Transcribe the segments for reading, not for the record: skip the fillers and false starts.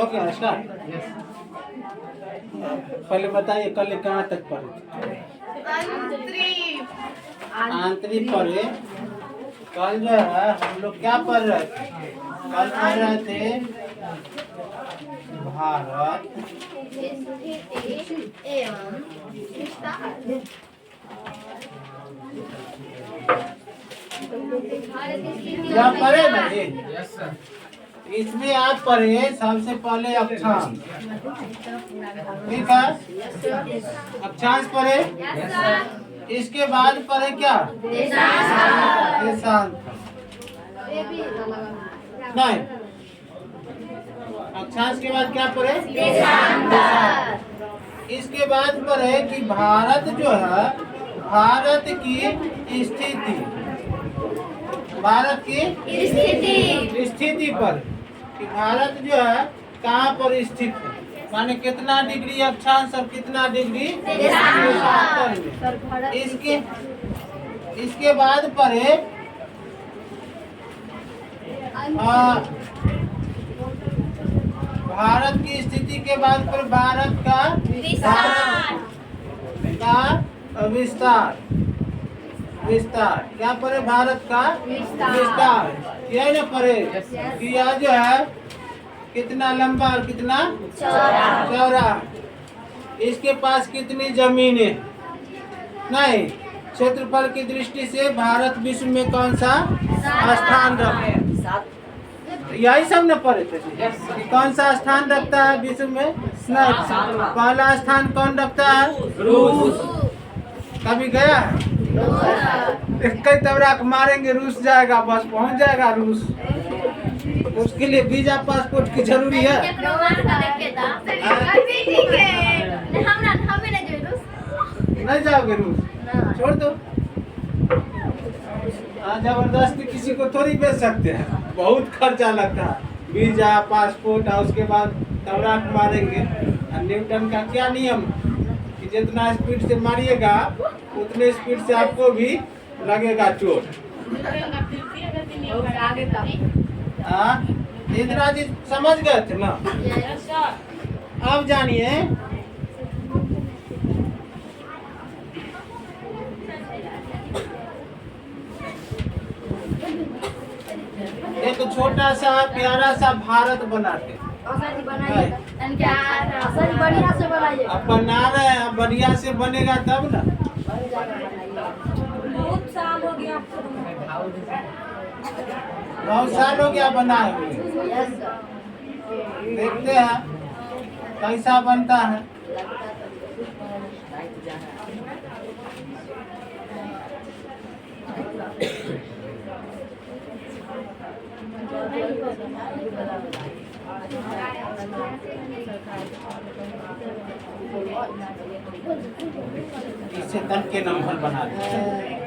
Okay start. पहले बताइए कल कहाँ तक पढ़े? आंतरिक पढ़े। कल जो है हम लोग क्या पढ़ रहे थे? कल पढ़ रहे थे भारत एवं विस्तार। क्या पढ़े ना ये? इसमें आप पढ़े सबसे पहले अक्षांश, ठीक है? अक्षांश पढ़े, इसके बाद पढ़े क्या? देशांतर। नहीं, अक्षांश के बाद क्या पढ़े? देशांतर। इसके बाद पढ़े कि भारत जो है, भारत की स्थिति, भारत की स्थिति पर कि भारत जो है कहाँ पर स्थित है, माने कितना डिग्री अक्षांश और कितना डिग्री देशांतर में। इसके बाद पढ़े भारत की स्थिति के बाद पर भारत का विस्तार। विस्तार क्या पढ़े? भारत का विस्तार। यह न पढ़े कि यह जो है कितना लंबा और कितना चौड़ा, इसके पास कितनी जमीनें। नहीं, क्षेत्रफल की दृष्टि से भारत विश्व में कौन सा स्थान रखे, यही सब न पढ़े थे कि कौन सा स्थान रखता है विश्व में। पहला स्थान कौन रखता है? रूस। कभी गया है? कई तबराक मारेंगे रूस जाएगा, बस पहुंच जाएगा रूस। उसके लिए वीजा पासपोर्ट की जरूरी है। नहीं जाओगे रूस, छोड़ दो। जबरदस्ती किसी को थोड़ी भेज सकते हैं, बहुत खर्चा लगता है, वीजा पासपोर्ट, और उसके बाद तबराक मारेंगे। न्यूटन का क्या नियम कि जितना स्पीड से मारिएगा उतने स्पीड से आपको भी लगेगा चोट। इंदिरा जी समझ गए थे ना? अब जानिए एक छोटा सा प्यारा सा भारत बनाते। अब बना रहे हैं, बढ़िया से बनेगा तब ना। बहुत साल हो गया, बहुत साल हो गया बनाए हुए। देखते हैं कैसा बनता है। इससे तन के नंबर बना देते हैं।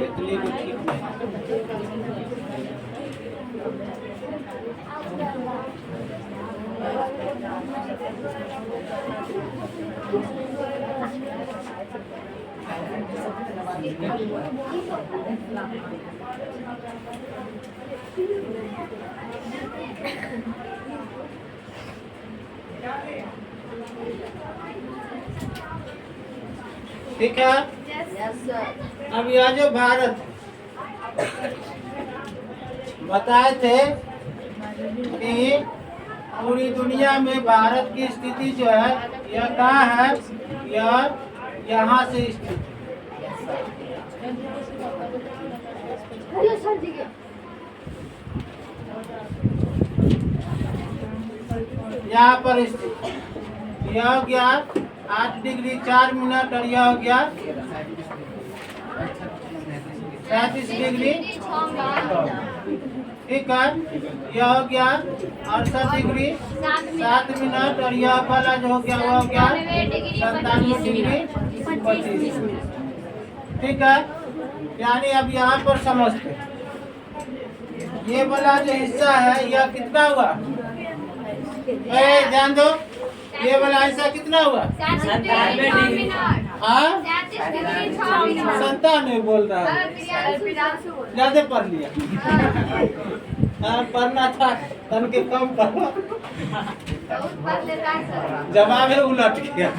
इतनी भी ठीक नहीं। ठीक है। अब यह जो भारत बताए थे कि पूरी दुनिया में भारत की स्थिति जो है यह कहाँ है? यह यहाँ से स्थित, यहाँ पर स्थित। यह हो गया 8 डिग्री 4 मिनट और यह हो गया 37 डिग्री। ठीक है, यह हो गया 68 डिग्री 7 मिनट और यह वाला जो हो गया वो हो गया 97 डिग्री 25 मिनट। ठीक है, यानी अब यहाँ पर समझते ये वाला जो हिस्सा है यह कितना हुआ? ध्यान दो, ये वाला हिस्सा कितना हुआ? 97 डिग्री। हाँ संतान में बोल रहा है, ज्यादा पढ़ लिया। पढ़ना था तन के कम पढ़ो, जवाब है उलट गया।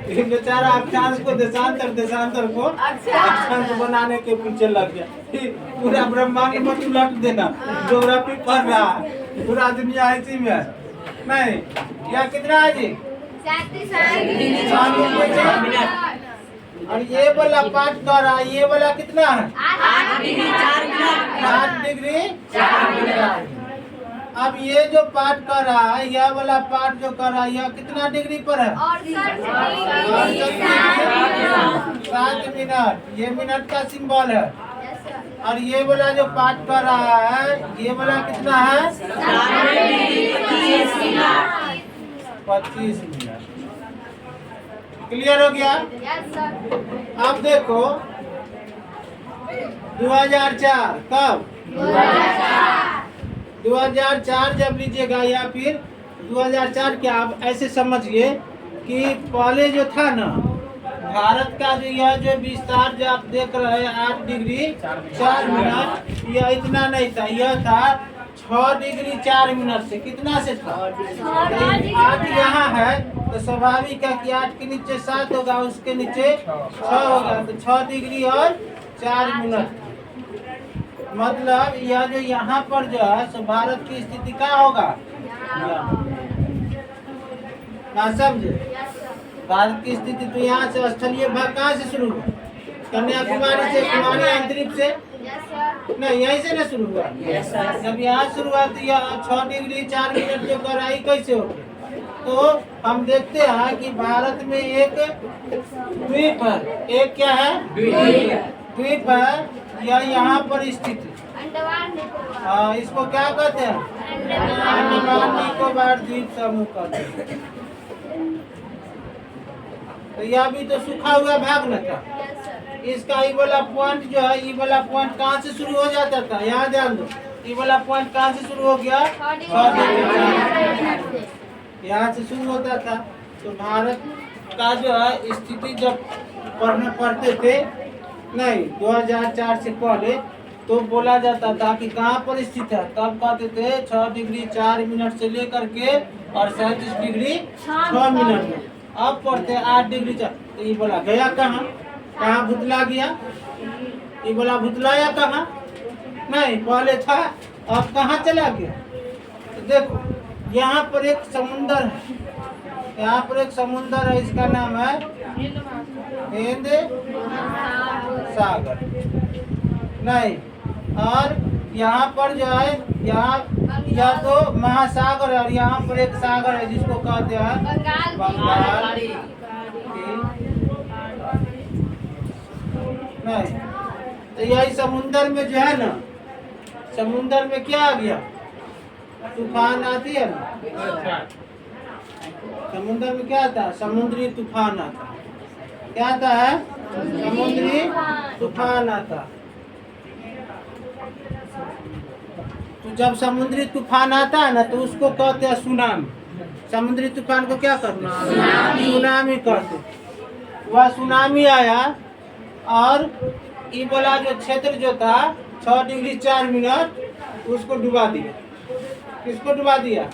लेकिन बेचारा अक्षांश को देशांतर को अक्षांश बनाने के पीछे लग गया। पूरा ब्रह्मांड मत उलट देना, ज्योग्राफी पढ़ रहा है, पूरा दुनिया इसी में है। नहीं, यह कितना है जी? 37 और ये वाला पाठ कर रहा है, ये वाला कितना है? 8 डिग्री 4 मिनट। अब ये जो पाठ कर रहा है, यह वाला पाठ जो कर रहा है, यह कितना डिग्री पर है? 7 मिनट। ये मिनट का सिंबल है। और ये वाला जो पाठ कर रहा है, ये वाला कितना है? 25 मिनट। क्लियर हो गया? अब देखो 2004 कब? 2004 जब लीजिएगा, या फिर 2004 क्या, आप ऐसे समझिए कि पहले जो था ना भारत का जो यह जो विस्तार जो आप देख रहे हैं 8 डिग्री 4 मिनट, यह इतना नहीं था, यह था 6 डिग्री 4 मिनट से। कितना से था? 8 यहाँ है तो स्वाभाविक है कि 8 के नीचे 7 होगा, उसके नीचे 6 होगा, तो 6 डिग्री और 4 मिनट। मतलब यह जो यहाँ पर जो है सो भारत की स्थिति क्या होगा? ना समझे? भारत की स्थिति तो यहाँ से स्थलीय भाग कहाँ से शुरू हुआ? कन्याकुमारी से, कुमारी अंतरिक्ष से? नहीं, यहीं से ना शुरू हुआ। जब यहाँ शुरू हुआ तो यह 6 डिग्री 4 मिनट जो कराई कैसे हो गई? तो हम देखते हैं कि भारत में एक द्वीप है। एक क्या है? द्वीप है, यह यहाँ पर स्थित है। इसको क्या कहते हैं? अंडमान निकोबार द्वीप समूह कहते हैं। तो यह भी तो सूखा हुआ भाग न था। इसका ये वाला पॉइंट जो है, ये वाला पॉइंट कहाँ से शुरू हो जाता था? यहाँ ध्यान दो, ये वाला पॉइंट कहाँ से शुरू हो गया? यहाँ से शुरू होता था। तो भारत का जो है स्थिति जब पढ़ते थे, नहीं 2004 से पहले, तो बोला जाता था कि कहाँ पर स्थित है, तब कहते थे 6 डिग्री 4 मिनट से लेकर के और 37 डिग्री 6 मिनट में। अब पढ़ते 8 डिग्री 4। तो ये बोला गया कहाँ? कहाँ भुतला गया? ये बोला भुतलाया कहाँ? नहीं, पहले था, अब कहाँ चला गया? तो देखो यहाँ पर एक समुंदर है, यहाँ पर एक समुंदर है, इसका नाम है हिंद सागर। नहीं, और यहाँ पर जो है, यहाँ या तो महासागर है और यहाँ पर एक सागर है जिसको कहते हैं बंगाल। नहीं, तो यही समुंदर में जो है ना, समुंदर में क्या आ गया? तूफान आती है ना। समुंदर में क्या आता है? समुद्री तूफान आता है। क्या आता है? समुद्री तूफान आता। तो जब समुद्री तूफान आता है ना, तो उसको कहते हैं सुनामी। समुद्री तूफान को क्या कहते हैं? सुनामी कहते। वह सुनामी आया और ये वाला जो क्षेत्र जो था 6 डिग्री 4 मिनट, उसको डुबा दिया। किसको डुबा दिया?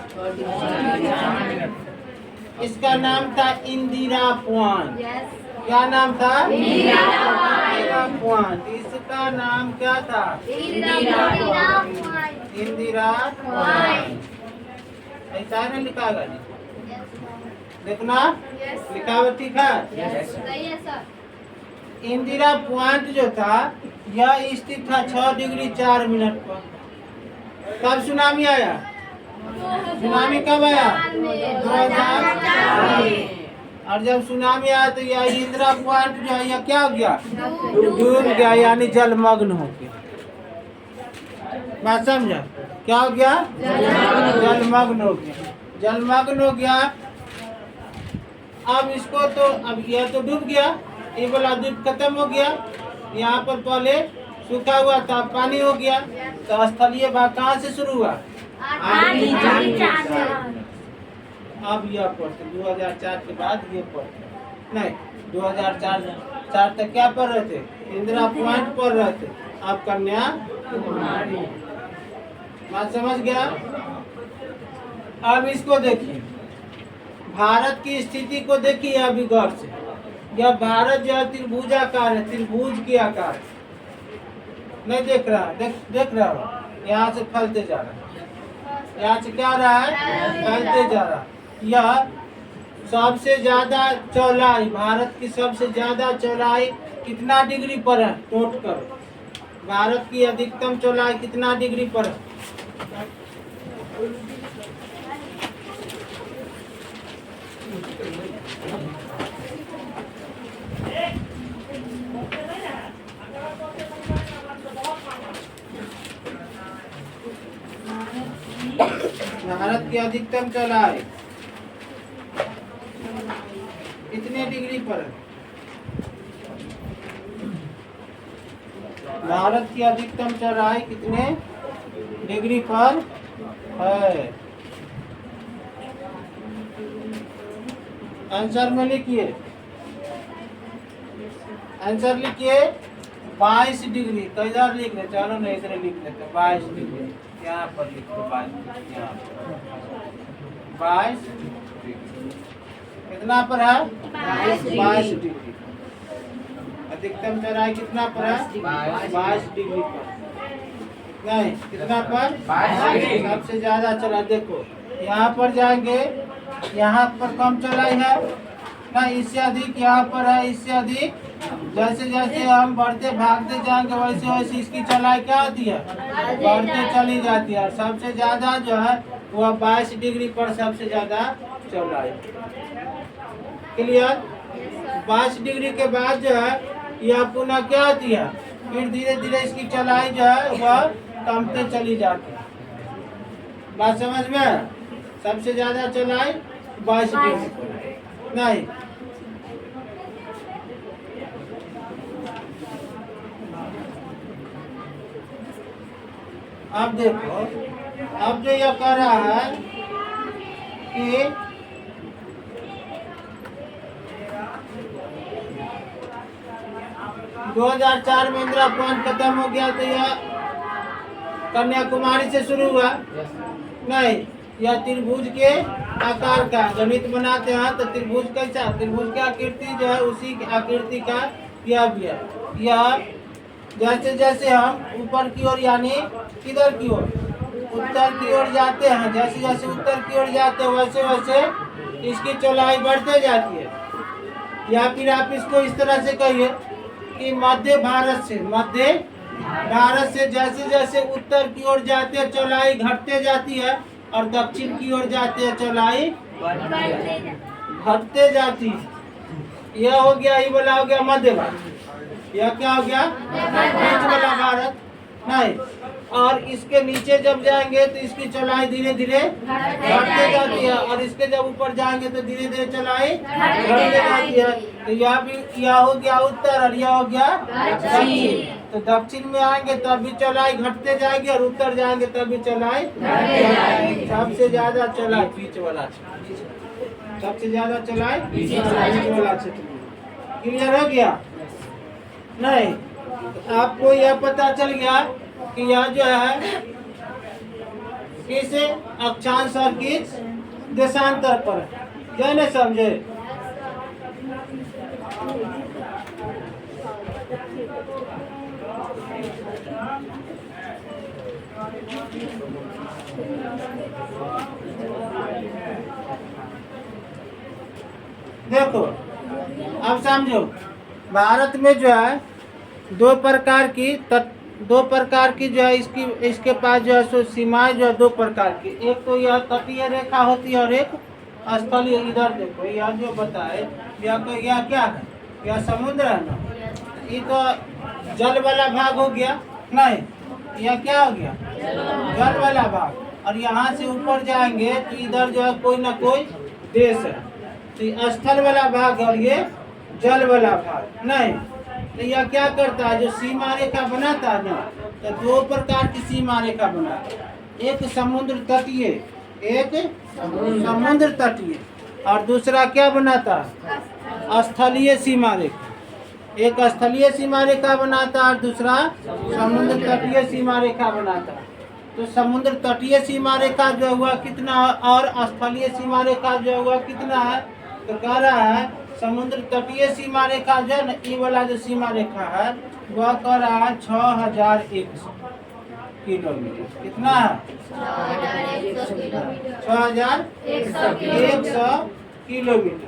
इसका नाम था इंदिरा पॉइंट। क्या नाम था? इंदिरा पॉइंट। इसका नाम क्या था? इंदिरा पॉइंट। ऐसा है ना लिखा गया? देखना लिखा हुआ ठीक है। इंदिरा पॉइंट जो था यह स्थित था 6 डिग्री 4 मिनट पर। कब सुनामी आया? सुनामी कब आया? 2004। और जब सुनामी आया तो यह इंदिरा पॉइंट जो है यह क्या हो गया? डूब गया, यानी जलमग्न हो गया। बात समझा? क्या हो गया? जलमग्न हो गया। जलमग्न हो गया। अब इसको तो, अब यह तो डूब गया, ये वाला द्वीप खत्म हो गया। यहाँ पर पहले सूखा हुआ था, पानी हो गया। तो स्थलीय भाग कहाँ से शुरू हुआ? अब यह पढ़ते 2004 के बाद ये पढ़ते नहीं 2004 तक क्या पढ़ रहे थे? इंदिरा पॉइंट पढ़ रहे थे। अब कन्या बात समझ गया? अब इसको देखिए, भारत की स्थिति को देखिए अभी गौर से। यह भारत जो है त्रिभुजाकार है, त्रिभुज के आकार है। नहीं देख रहा? देख रहा हो? यहाँ से फैलते जा रहा है, यहाँ से क्या रहा है? फैलते जा रहा है। यह सबसे ज्यादा चौड़ाई, भारत की सबसे ज्यादा चौड़ाई कितना डिग्री पर है? नोट करो, भारत की अधिकतम चौड़ाई कितना डिग्री पर है? भारत की अधिकतम चौड़ाई कितने डिग्री पर है? भारत की अधिकतम चौड़ाई कितने डिग्री पर है? आंसर में लिखिए, आंसर लिखिए। 22 डिग्री। तो इधर लिख ले, चलो नहीं इधर लिख लेते। 22 डिग्री यहाँ पर लिखो, 22 यहाँ पर 22 कितना पर है? 22 डिग्री। अधिकतम चौड़ाई कितना पर है? 22 डिग्री पर। नहीं, कितना पर? 22 डिग्री। सबसे ज्यादा चौड़ाई देखो, यहाँ पर जाएंगे, यहाँ पर कम चौड़ाई है ना, इससे अधिक यहाँ पर है, इससे अधिक। जैसे जैसे हम बढ़ते भागते जाएंगे वैसे वैसे इसकी चौड़ाई क्या होती है? बढ़ते चली जाती है। और सबसे ज्यादा जो है वह 22 डिग्री पर सबसे ज्यादा चौड़ाई। क्लियर? 22 डिग्री के बाद जो है यह पुनः क्या होती है? फिर धीरे धीरे इसकी चौड़ाई जो है वह कमते चली जाती है। बात समझ में? सबसे ज्यादा चौड़ाई 22 डिग्री। नहीं, अब देखो, अब जो यह कह रहा है कि 2004 में इंदिरा पॉइंट खत्म हो गया, तो यह कन्याकुमारी से शुरू हुआ। नहीं, यह त्रिभुज के आकार का गणित बनाते हैं तो त्रिभुज कैसा? त्रिभुज की आकृति जो है उसी आकृति का किया गया। यह जैसे जैसे हम ऊपर की ओर यानी किधर की ओर? उत्तर की ओर जाते हैं, जैसे जैसे उत्तर की ओर जाते हैं वैसे वैसे इसकी चौड़ाई बढ़ते जाती है। या फिर आप इसको इस तरह से कहिए कि मध्य भारत से जैसे जैसे उत्तर की ओर जाते हैं चौड़ाई घटते जाती है, और दक्षिण की ओर जाते हैं चौड़ाई घटते जाती है। यह हो गया, ये वाला हो गया मध्य भारत। यह क्या हो गया? बीच वाला भारत। नहीं, और इसके नीचे जब जाएंगे तो इसकी चौड़ाई धीरे धीरे बढ़ते जाती है, और इसके जब ऊपर जाएंगे तो धीरे धीरे चौड़ाई बढ़ते जाती है। तो यह भी, यह हो गया उत्तर और यह हो गया दक्षिण। तो दक्षिण में आएंगे तब भी चौड़ाई घटते जाएगी, और उत्तर जाएंगे तब भी चौड़ाई। सबसे ज्यादा चौड़ाई बीच वाला क्षेत्र, सबसे ज्यादा चौड़ाई बीच वाला क्षेत्र। क्लियर हो गया? नहीं, आपको यह पता चल गया कि यह जो है किस अक्षांश और किस देशांतर पर है। क्या नहीं समझे? देखो, अब समझो, भारत में जो है दो प्रकार की जो है इसके पास जो है सो सीमाएं जो है दो प्रकार की। एक तो यह तटीय रेखा होती है और एक स्थलीय। इधर देखो, यह जो बताए यह क्या है? यह समुद्र है ना। ये तो जल वाला भाग हो गया। नहीं, यह क्या हो गया? जल वाला भाग। और यहाँ से ऊपर जाएंगे तो इधर जो है कोई ना कोई देश है, तो ये स्थल वाला भाग और ये जल वाला भाग। नहीं, तो यह क्या करता है? जो सीमा रेखा बनाता है ना, तो दो प्रकार की सीमा रेखा बनाता है। एक समुद्र तटीय और दूसरा क्या बनाता है? स्थलीय सीमा रेखा। एक स्थलीय सीमा रेखा बनाता है और दूसरा समुद्र तटीय सीमा रेखा बनाता है। तो समुद्र तटीय सीमा रेखा जो हुआ कितना और स्थलीय सीमा रेखा जो हुआ कितना है, तो कह रहा है समुद्र तटीय सीमा रेखा जो है ना, ये वाला जो सीमा रेखा है वह कह रहा है 6100 किलोमीटर। कितना है? 6100 किलोमीटर।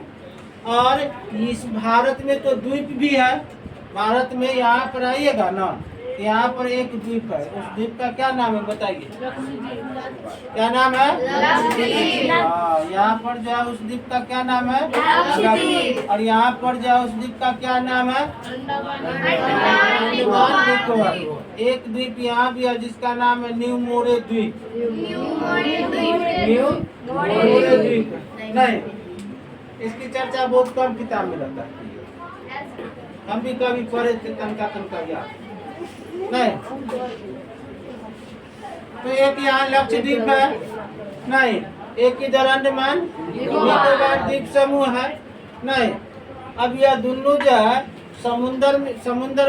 और इस भारत में तो द्वीप भी है। भारत में यहाँ पर आइएगा ना, यहाँ पर एक द्वीप है, उस द्वीप का क्या नाम है बताइए? क्या नाम है? हाँ, यहाँ पर जो है उस द्वीप का क्या नाम है? और यहाँ पर जो है उस द्वीप का क्या नाम है? अंडमान निकोबार। एक द्वीप यहाँ भी है जिसका नाम है न्यू मोरे द्वीप। न्यू मोरे द्वीप नहीं, इसकी चर्चा बहुत कम किताब में रहता है। हम भी कभी पढ़े थे, तनका याद नहीं। तो एक यहाँ लक्षद्वीप है नहीं, एक इधर अंडमान निकोबार द्वीप समूह है नहीं। अब यह दोनों जो है समुंदर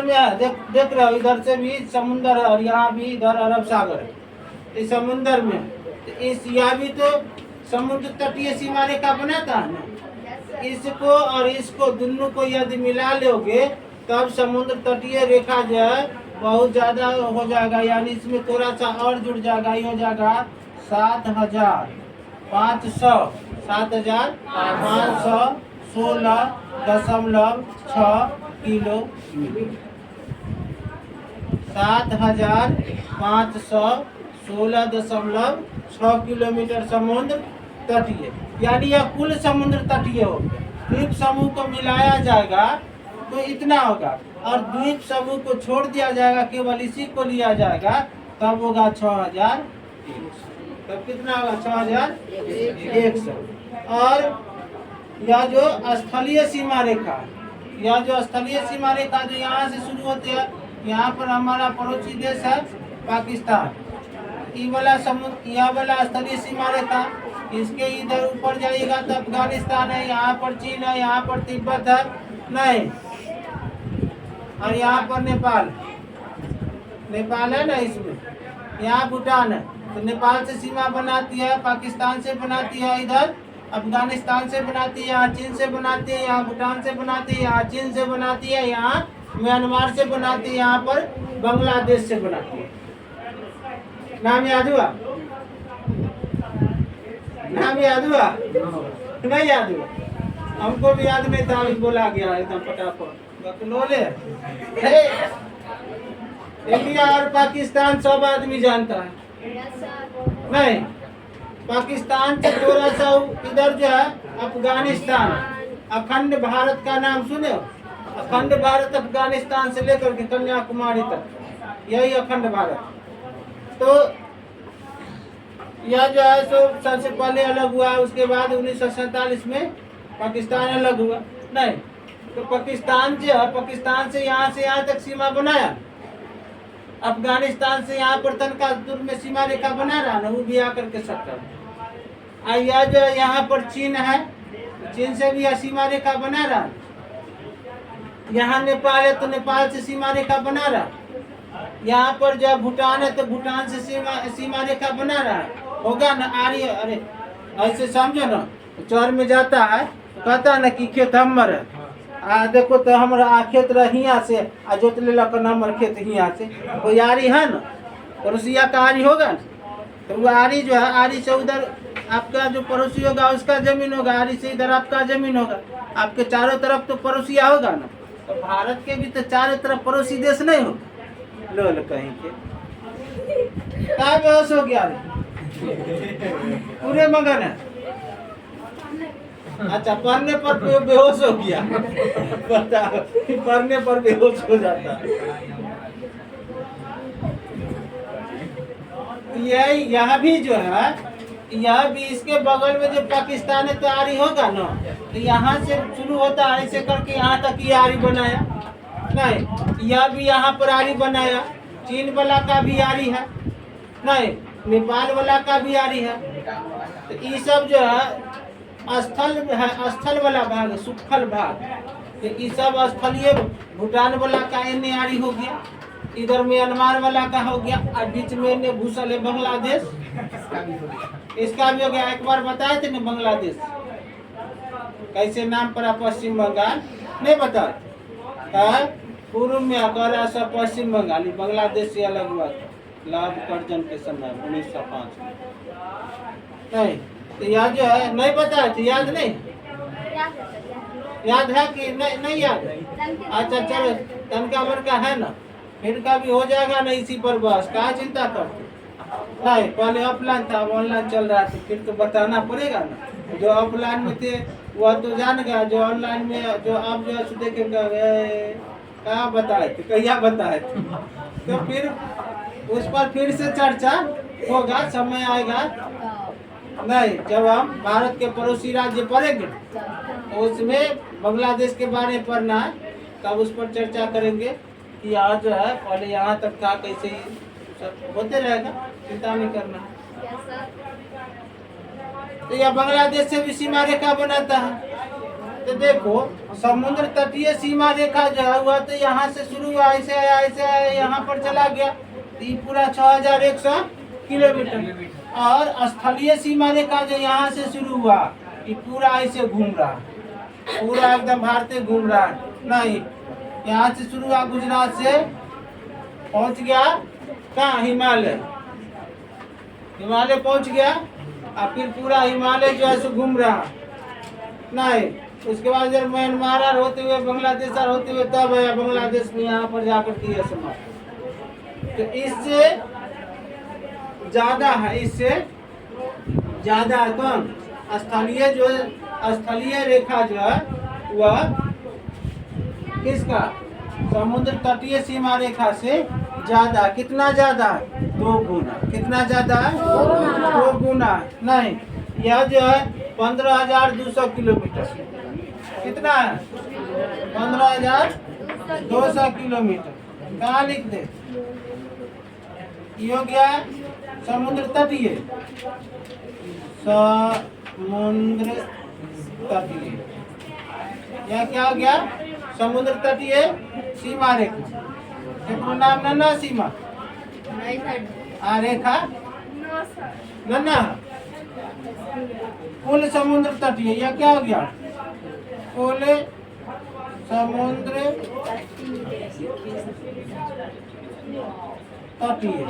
में है। देख रहे हो, इधर से भी समुंदर है और यहाँ भी इधर अरब सागर है। इस समुंदर में तो इस यह भी तो समुद्र तटीय सीमा रेखा बनाता है ना। इसको और इसको दोनों को यदि मिला लोगे तब समुद्र तटीय रेखा जो है बहुत ज्यादा हो जाएगा, यानी इसमें थोड़ा सा और जुड़ जाएगा। ये हो जाएगा 7516.6 किलोमीटर। 7516.6 किलोमीटर समुद्र तटीय, यानी यह कुल समुद्र तटीय हो गया। द्वीप समूह को मिलाया जाएगा तो इतना होगा, और द्वीप समूह को छोड़ दिया जाएगा, केवल इसी को लिया जाएगा, तब होगा 6100। तब कितना होगा? 6100। और यह जो स्थलीय सीमा रेखा, यह जो स्थलीय सीमा रेखा जो यहाँ से शुरू होती है, यहाँ पर हमारा पड़ोसी देश है पाकिस्तान। ये वाला समुद्र, यह वाला स्थलीय सीमा रेखा, इसके इधर ऊपर जाइएगा तो अफगानिस्तान है, यहाँ पर चीन है, यहाँ पर तिब्बत है नहीं, और यहाँ पर नेपाल है ना, इसमें यहाँ भूटान है। तो नेपाल से सीमा बनाती है, पाकिस्तान से बनाती है, इधर अफगानिस्तान से बनाती है, यहाँ चीन से बनाती है, यहाँ भूटान से बनाती है, यहाँ चीन से बनाती है, यहाँ म्यांमार से बनाती है, यहाँ पर बांग्लादेश से बनाती है। नाम याद हुआ? नाम याद हुआ? नहीं याद हुआ? हमको भी याद नहीं था, अभी बोला गया एकदम फटाफट। बकलोले इंडिया और पाकिस्तान सब आदमी जानता है नहीं। पाकिस्तान से थोड़ा सा इधर जो है अफगानिस्तान, अखंड भारत का नाम सुने हो? अखंड भारत अफगानिस्तान से लेकर के कन्याकुमारी तक, यही अखंड भारत। तो यह जो है सो सबसे पहले अलग हुआ, उसके बाद 1947 में पाकिस्तान अलग हुआ नहीं। तो पाकिस्तान जो है, पाकिस्तान से यहाँ तक सीमा बनाया, अफगानिस्तान से यहाँ पर तनका दूर में सीमा रेखा बना रहा ना, वो भी आकर के सत्तर। यह जो यहाँ पर चीन है, चीन से भी यह सीमा रेखा बना रहा। यहाँ नेपाल है तो नेपाल से सीमा रेखा बना रहा। यहाँ पर जो भूटान है तो भूटान से सीमा रेखा बना रहा होगा ना। आर्य अरे ऐसे समझो ना, चौर में जाता है कहता है ना कि खेत हमर है, देखो तो हमारा खेत हियाँ से आ जोत ले हमारे खेत हियाँ से, कोई आरी है ना, पड़ोसिया का आरी होगा ना, तो वो आरी जो है, आरी से उधर आपका जो पड़ोसी होगा उसका जमीन होगा, आरी से इधर आपका जमीन होगा, आपके चारों तरफ तो पड़ोसिया होगा ना। तो भारत के भी तो चारों तरफ पड़ोसी देश नहीं हो। लो कहीं के क्या बेहोश हो गया? पूरे मगन है। अच्छा, पढ़ने पर बेहोश हो गया। बताओ, पढ़ने पर बेहोश हो जाता है। यह भी जो है, यह भी इसके बगल में जो पाकिस्तान है तो आरी होगा ना, तो यहाँ से शुरू होता है ऐसे करके यहाँ तक ये आरी बनाया नहीं। यह भी यहाँ पर आरी बनाया, चीन वाला का भी आरी है नहीं, नेपाल वाला का भी आरी है। तो ये सब जो है स्थल है, स्थल वाला भाग, सुखल भाग, तो ये सब स्थलीय भूटान वाला का एने आरी हो गया, इधर म्यांमार वाला का हो गया, और बीच में ने घुसल है बांग्लादेश, इसका भी हो गया। एक बार बताए थे ना बांग्लादेश कैसे नाम पड़ा, पश्चिम बंगाल नहीं बताए, पूर्व में आकर सब पश्चिम बंगाल, बांग्लादेश से अलग हुआ लाभ कर्जन के समय 1905 नहीं, तो याद जो है नहीं पता है, तो याद नहीं, याद है कि नहीं याद है? अच्छा चलो, तनका भर का है ना, फिर का भी हो जाएगा ना इसी पर, बस क्या चिंता करते नहीं। पहले ऑफलाइन था, अब ऑनलाइन चल रहा है, तो फिर तो बताना पड़ेगा ना। जो ऑफलाइन में थे वह तो जान गया, जो ऑनलाइन में जो आप जो है देखेंगे कहाँ बताए थे, कहिया बताए थे, तो फिर उस पर फिर से चर्चा होगा, समय आएगा नहीं जब हम भारत के पड़ोसी राज्य पढ़ेंगे, उसमें बांग्लादेश के बारे में पढ़ना है, तब उस पर चर्चा करेंगे कि आज जो है पहले यहाँ तक था, कैसे सब होते रहेगा, चिंता नहीं करना। तो यह बांग्लादेश से भी सीमा रेखा बनाता है, तो देखो समुद्र तटीय सीमा रेखा जो है हुआ, तो यहाँ से शुरू हुआ, ऐसे आया ऐसे आया, यहाँ पर चला गया, तो ये पूरा 6100 किलोमीटर, और स्थलीय सीमा रेखा जो यहाँ से शुरू हुआ, ये पूरा ऐसे घूम रहा, पूरा एकदम भारत घूम रहा है नहीं, यहाँ से शुरू हुआ गुजरात से, पहुँच गया कहाँ, हिमालय, हिमालय पहुँच गया, और फिर पूरा हिमालय जो है सो घूम रहा नहीं, उसके बाद जब म्यांमार होते हुए बांग्लादेश होते हुए तब आया बांग्लादेश में, यहाँ पर जाकर दिया समाप्त। तो इससे ज्यादा है, इससे ज्यादा है कौन, स्थलीय जो स्थलीय रेखा जो है वह किसका, समुद्र तटीय सीमा रेखा से ज्यादा, कितना ज्यादा, 2 गुना, कितना ज्यादा है, 2 गुना नहीं, यह जो है 15,200 किलोमीटर, कितना है, 15,200 किलोमीटर, कहाँ लिख दे, ये हो गया समुद्र तटीय, समुद्र तटीय, यह क्या हो गया, समुद्र तटीय सीमा रेखा, नाम नन्ना सीमा रेखा नन्ना, कुल समुद्र तटीय, यह क्या हो गया, कुल समुद्र तटीय,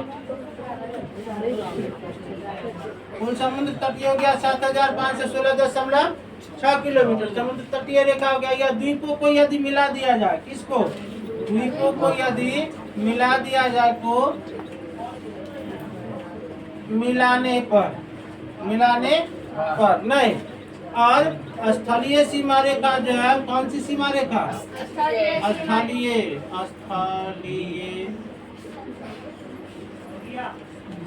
कुल समुद्र तटीय हो गया 7,516.6 किलोमीटर, समुद्र तटीय रेखा हो गया। या द्वीपों को यदि मिला दिया जाए, किसको, द्वीपों को यदि मिला दिया जाए, को मिलाने पर नहीं, और स्थलीय सीमा रेखा जो है, कौन सी सीमा रेखा, स्थलीय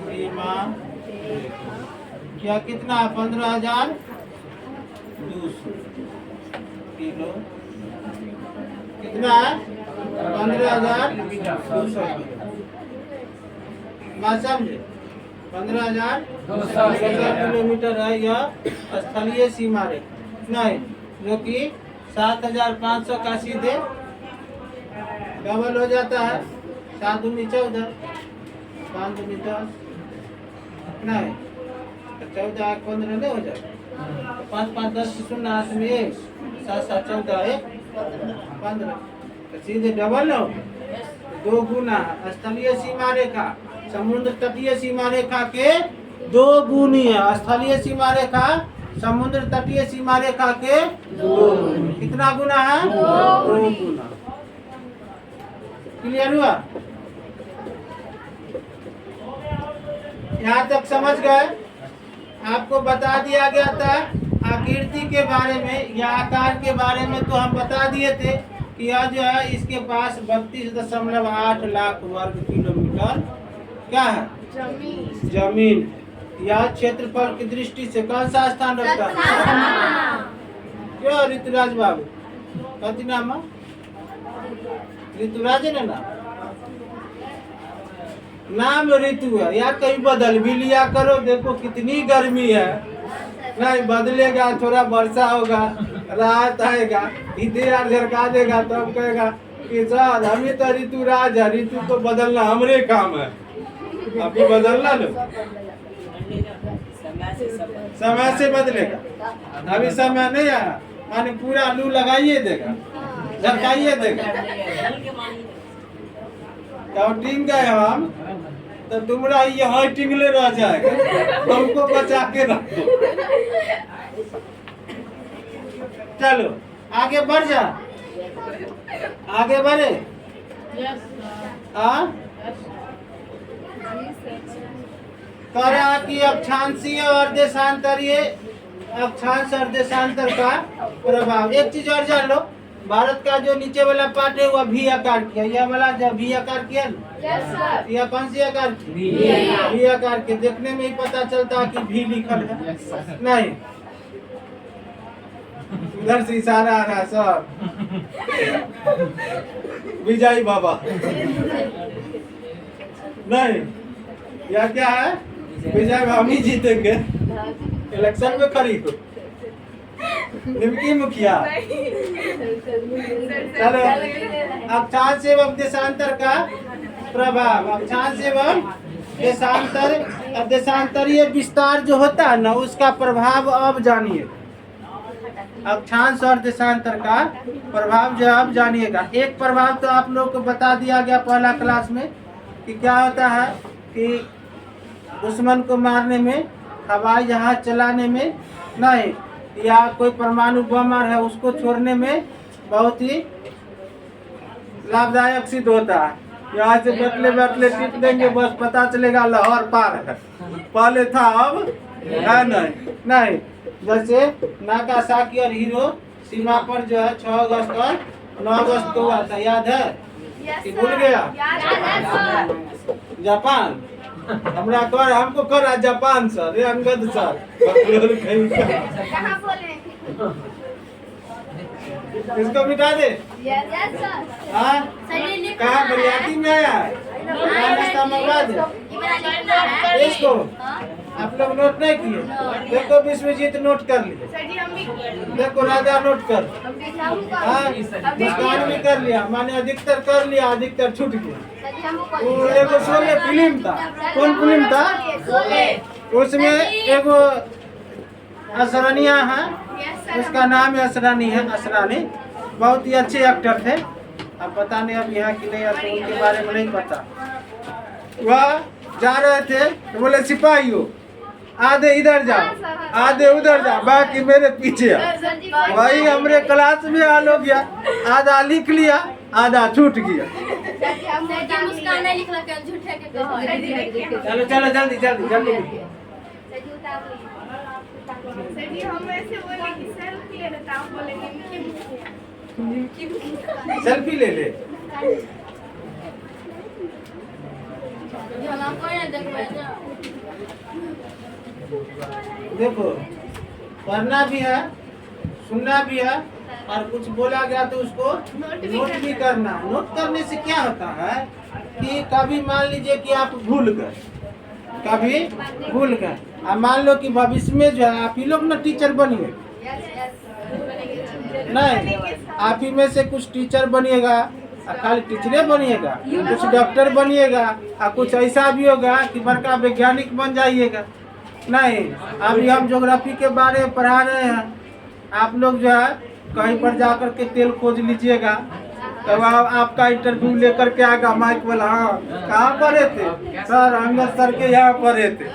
सीमा क्या, कितना, 15,200 किलो, कितना है, 15,200 बात समझे, 15,200 किलोमीटर है यह स्थलीय सीमा रेखा नहीं, जो कि 7,500 का सीधे डबल हो जाता है, 7 दूनी 14, 5 दूनी 10 नहीं, 14 1 15 नहीं हो जाएगा, 5 5 10 शून्य हाथ में 1, 7 7 14 1 15, तो सीधे डबल हो, 2 गुना स्थलीय सीमा रेखा, समुद्र तटीय सीमा रेखा के 2 गुनी है, स्थलीय सीमा रेखा समुद्र तटीय सीमा रेखा के 2 गुनी, कितना गुना है, 2 गुना, क्लियर हुआ, यहाँ तक समझ गए। आपको बता दिया गया था आकृति के बारे में या आकार के बारे में, तो हम बता दिए थे कि यह जो है इसके पास 32.8 लाख वर्ग किलोमीटर क्या है, जमीन, यह क्षेत्रफल की दृष्टि से कौन सा स्थान रखता है, क्यों ऋतुराज बाबू, कथी नाम है, ऋतुराज है ना, नाम ऋतु है, या कहीं बदल भी लिया करो, देखो कितनी गर्मी है, नहीं बदलेगा, थोड़ा वर्षा होगा, राहत आएगा, इधर यार झरका देगा तो हम कहेगा कि सर हमें तो ऋतु राज है, ऋतु को बदलना हमरे काम है, अभी बदलना लो। समय से बदलेगा, अभी समय नहीं आया, माने पूरा लू लगाइए देगा, झरकाइए देगा। काउंटिंग गए हम तो तुम्हारा ये हाइटिंगले रह जाएगा, हमको बचा के रखो। चलो आगे बढ़ जा, आगे बढ़े। हाँ कह रहा कि अक्षांशीय और देशांतरीय, अक्षांश और देशांतर का प्रभाव। एक चीज और जान लो, भारत का जो नीचे वाला पार्ट है वह भी आकार किया, यह वाला जब भी आकार किया ना, यह कौन सी आकार की? भी आकार के। देखने में ही पता चलता है कि भी लिखल है, नहीं उधर से इशारा आ रहा है सब, विजय बाबा नहीं, यह क्या है? विजय हम ही जीतेंगे, इलेक्शन में खड़ी हो निमकी मुखिया। चलो अक्षांश एवं देशांतर का प्रभाव, अक्षांश एवं देशांतर, देशांतरीय विस्तार जो होता है ना उसका प्रभाव अब जानिए। अक्षांश और देशांतर का प्रभाव जो अब जानिएगा। एक प्रभाव तो आप लोग को बता दिया गया पहला क्लास में कि क्या होता है कि दुश्मन को मारने में, हवाई जहाज चलाने में नहीं, या कोई परमाणु बम है उसको छोड़ने में बहुत ही लाभदायक सिद्ध होता है। यहाँ से बटले बटले टिप देंगे बस पता चलेगा लाहौर पार है, पहले था अब है नहीं। जैसे नागासाकी और हिरोशिमा पर जो है 6 अगस्त और 9 अगस्त को हुआ था, याद है कि भूल गया? जापान हमरा कर, हमको कर जापान सर, ये अंगद सर कहाँ बोले? इसको मिटा दे। हाँ कहाँ बरियाती में आया, नाश्ता मंगवा दे इसको। आप लोग नोट नहीं किए? देखो विश्वजीत नोट कर लिए, देखो राजा नोट कर, हाँ मुस्कान भी कर लिया, माने अधिकतर कर लिया, अधिकतर छूट गया। वो एगो शोले फिल्म था, कौन फिल्म था? उसमें एगो असरानिया है, उसका नाम है असरानी है, असरानी बहुत ही अच्छे एक्टर थे। अब पता नहीं अब यहाँ की नहीं, तो उनके बारे में नहीं पता। वह जा रहे थे तो बोले सिपाहियों आधे इधर जाओ आधे उधर जाओ, बाकी मेरे पीछे आओ। वही हमरे क्लास में हाल हो गया, आधा लिख लिया आधा छूट गया। चलो चलो जल्दी जल्दी जल्दी। सेल्फी ले ले। देखो पढ़ना भी है, सुनना भी है, और कुछ बोला गया तो उसको नोट भी करना। नोट करने से क्या होता है कि कभी मान लीजिए कि आप भूल गए, कभी भूल गए, अब मान लो कि भविष्य में जो है आप ही लोग ना टीचर बनिए, नहीं आप ही में से कुछ टीचर बनिएगा, खाली टीचरे बनिएगा, कुछ डॉक्टर बनिएगा, और कुछ ऐसा भी होगा कि बड़का वैज्ञानिक बन जाइएगा। नहीं अभी हम ज्योग्राफी के बारे में पढ़ा रहे हैं, आप लोग जो है कहीं पर जाकर के तेल खोज लीजिएगा, तब आपका इंटरव्यू लेकर के आएगा माइक वाला, हाँ कहाँ पढ़े थे सर? अंगद सर के यहाँ पढ़े थे।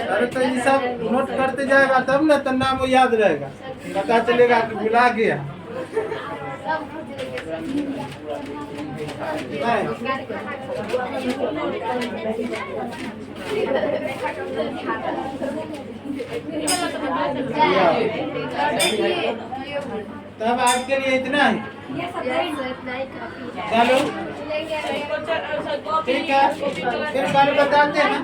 अरे तो ये सब नोट करते जाएगा तब ना तो नाम याद रहेगा, पता चलेगा कि भुला गया। तब आज के लिए इतना ही, चलो ठीक है, फिर कल बताते हैं।